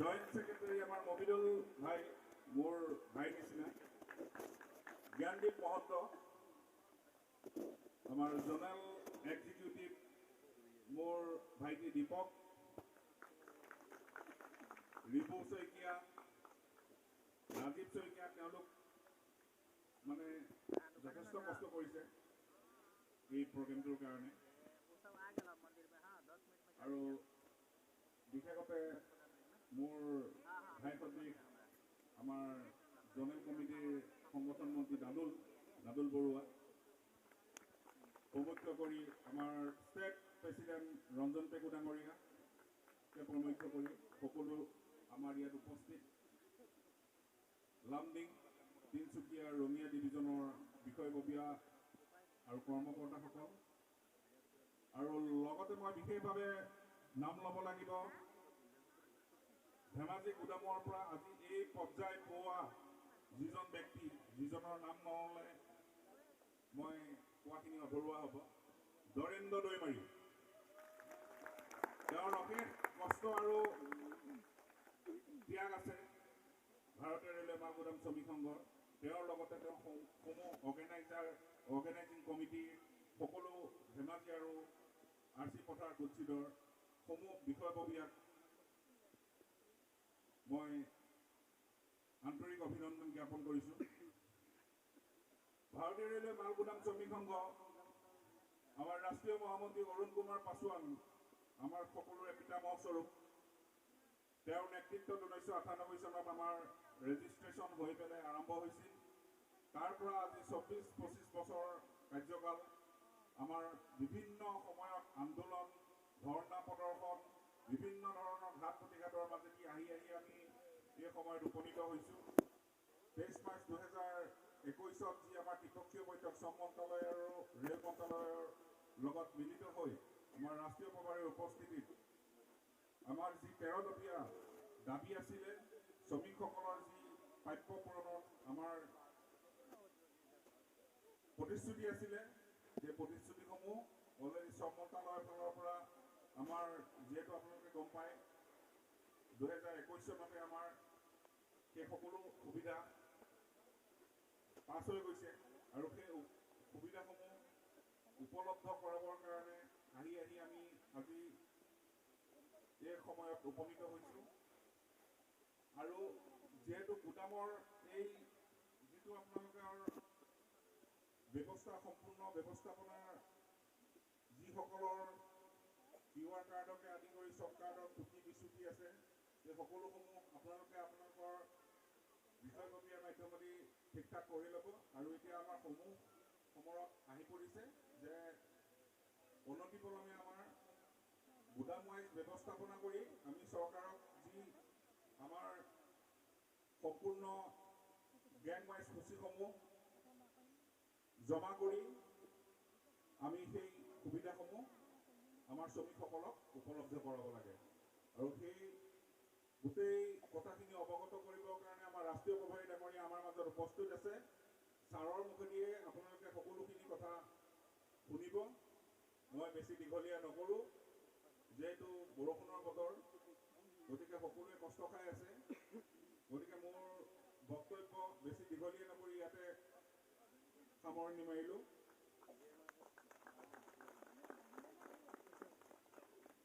joint secretary আমার মবিনুল ভাই মোর ভাই নিচিনা জ্ঞানদীপ মহন্ত আমার জোনাল এক্সিকিউটিভ মোর ভাইটি দীপক ৰিপু শইকীয়া ৰাজীৱ শইকীয়া তেওঁলোক মানে যথেষ্ট কষ্ট কৰিছে এই প্ৰগ্ৰেমটোৰ কাৰণে আৰু বিশেষতে মোৰ ভাই সদৃশ আমাৰ জনেল কমিটিৰ সংগঠন মন্ত্ৰী দাদুল বৰুৱা প্ৰমুখ্য কৰি আমাৰ ষ্টেট প্ৰেচিডেণ্ট ৰঞ্জন পেগু ডাঙৰীয়া প্ৰমুখ্য কৰি সকলো আমাৰ ইয়াত উপস্থিত লামডিং তিনিচুকীয়া ৰঙিয়া ডিভিজনৰ বিষয়ববীয়া আৰু কৰ্মকৰ্তাসকল আৰু লগতে মই বিশেষভাৱে নাম ল'ব লাগিব ধেমাজি গুদামৰ পৰা আজি এই পৰ্যায় পোৱা যিজন ব্যক্তি যিজনৰ নাম নল'লে মই কোৱাখিনি অধৰুৱা হ'ব দৰেন্দ্ৰ দৈমাৰী তেওঁৰ অশেষ কষ্ট আৰু ত্যাগ আছে ভাৰতীয় ৰেলৱে মাল গুদাম শ্ৰমিক সংঘৰ তেওঁৰ লগতে তেওঁ সমূহ অৰ্গেনাইজিং কমিটিৰ সকলো ধেমাজি আৰু RC পথাৰ গুডছিডৰ সমূহ বিষয়ববীয়াক মই আন্তৰিক অভিনন্দন জ্ঞাপন কৰিছোঁ ভাৰতীয় ৰেলৱে মাল গুদাম শ্ৰমিক সংঘ আমাৰ ৰাষ্ট্ৰীয় মহামন্ত্ৰী অৰুণ কুমাৰ পাছোৱান আমাৰ সকলোৰে পিতামহ স্বৰূপ তেওঁৰ নেতৃত্বত 1998 চনত আমাৰ ৰেজিষ্ট্ৰেশ্যন হৈ পেলাই আৰম্ভ হৈছিল তাৰ পৰা আজি 24-25 বছৰ কাৰ্যকাল আমাৰ বিভিন্ন সময়ত আন্দোলন ধৰ্ণা প্ৰদৰ্শন বিভিন্ন ধৰণৰ ঘাট প্ৰতিঘাতৰ মাজেদি আহি আমি এই সময়ত উপনীত হৈছোঁ 23 মাৰ্চ 2021ত যি আমাৰ ত্ৰিপক্ষীয় বৈঠক শ্ৰম মন্ত্ৰালয় আৰু ৰেল মন্ত্ৰালয়ৰ লগত মিলিত হৈ আমাৰ ৰাষ্ট্ৰীয় প্ৰভাৰীৰ উপস্থিতিত আমাৰ যি 13 দফীয়া দাবী আছিলে শ্ৰমিকসকলৰ যি প্ৰাপ্য পূৰণৰ আমাৰ প্ৰতিশ্ৰুতি আছিলে সেই প্ৰতিশ্ৰুতিসমূহ অলৰেডি শ্ৰম মন্ত্ৰালয়ৰ ফালৰ পৰা আমাৰ যিহেতু আপোনালোকে গম পায় 2021 চনতে আমাৰ সেই সকলো সুবিধা পাছ হৈ গৈছে আৰু সেই সুবিধাসমূহ উপলব্ধ কৰাবৰ কাৰণে আহি আমি আজি এই সময়ত উপনীত হৈছোঁ আৰু যেহেতু গুদামৰ এই যিটো আপোনালোকৰ ব্যৱস্থা সম্পূৰ্ণ ব্যৱস্থাপনাৰ যিসকলৰ QR কাৰ্ডকে আদি কৰি চব কাৰ্ডৰ ত্ৰুটি বিচ্যুতি আছে এই সকলোসমূহ আপোনালোকে আপোনালোকৰ বিষয়ববীয়াৰ মাধ্যমেদি ঠিক ঠাক কৰি ল'ব আৰু এতিয়া আমাৰ সময়ত আহি পৰিছে যে অনতিপলমে আমাৰ গুদাম ৱাইজ ব্যৱস্থাপনা কৰি আমি চৰকাৰক যি আমাৰ সম্পূৰ্ণ গ্যাং ৱাইজ সূচীসমূহ জমা কৰি আমি সেই সুবিধাসমূহ আমাৰ শ্ৰমিকসকলক উপলব্ধ কৰাব লাগে আৰু সেই গোটেই কথাখিনি অৱগত কৰিবৰ কাৰণে আমাৰ ৰাষ্ট্ৰীয় প্ৰভাৰী ডাঙৰীয়া আমাৰ মাজত উপস্থিত আছে ছাৰৰ মুখেদিয়ে আপোনালোকে সকলোখিনি কথা শুনিব মই বেছি দীঘলীয়া নকৰোঁ যেহেতু বৰষুণৰ বতৰ গতিকে সকলোৱে কষ্ট খাই আছে গতিকে মোৰ বক্তব্য বেছি দীঘলীয়া নকৰি ইয়াতে সামৰণি মাৰিলোঁ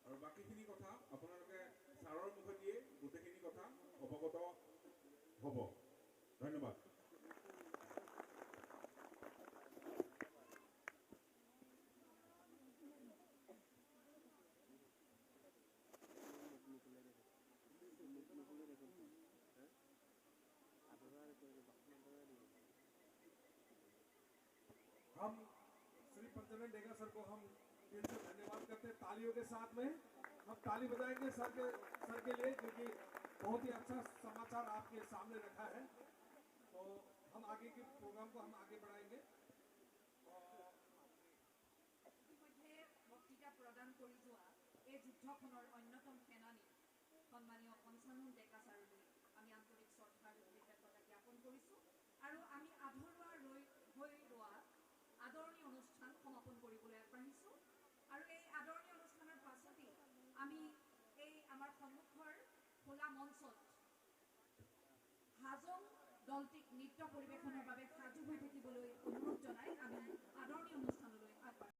আৰু বাকীখিনি কথা আপোনালোকে ছাৰৰ মুখেদিয়ে গোটেইখিনি কথা অৱগত হ'ব ধন্যবাদ हम श्री पंचमेंट डेगा सर को हम दिल से धन्यवाद करते हैं तालियों के साथ में हम ताली बजाएंगे सर के लिए क्योंकि बहुत ही अच्छा समाचार आपके सामने रखा है तो हम आगे के प्रोग्राम को हम आगे बढ़ाएंगे বক্তৃতা প্ৰদান কৰি যোৱা এই যুদ্ধখনৰ অন্যতম সেনানী সন্মানীয় পঞ্চানন ডেকা ছাৰলৈ আমি আন্তৰিক শ্ৰদ্ধা আৰু কৃতজ্ঞতা জ্ঞাপন কৰিছোঁ আৰু আমি আধৰুৱা হৈ ৰোৱা আদৰণি অনুষ্ঠান সমাপন কৰিবলৈ আগবাঢ়িছোঁ আৰু এই আদৰণি অনুষ্ঠানৰ পাছতেই আমি এই আমাৰ সন্মুখৰ খোলা মঞ্চত দলটিক নৃত্য পৰিৱেশনৰ বাবে সাজু হৈ থাকিবলৈ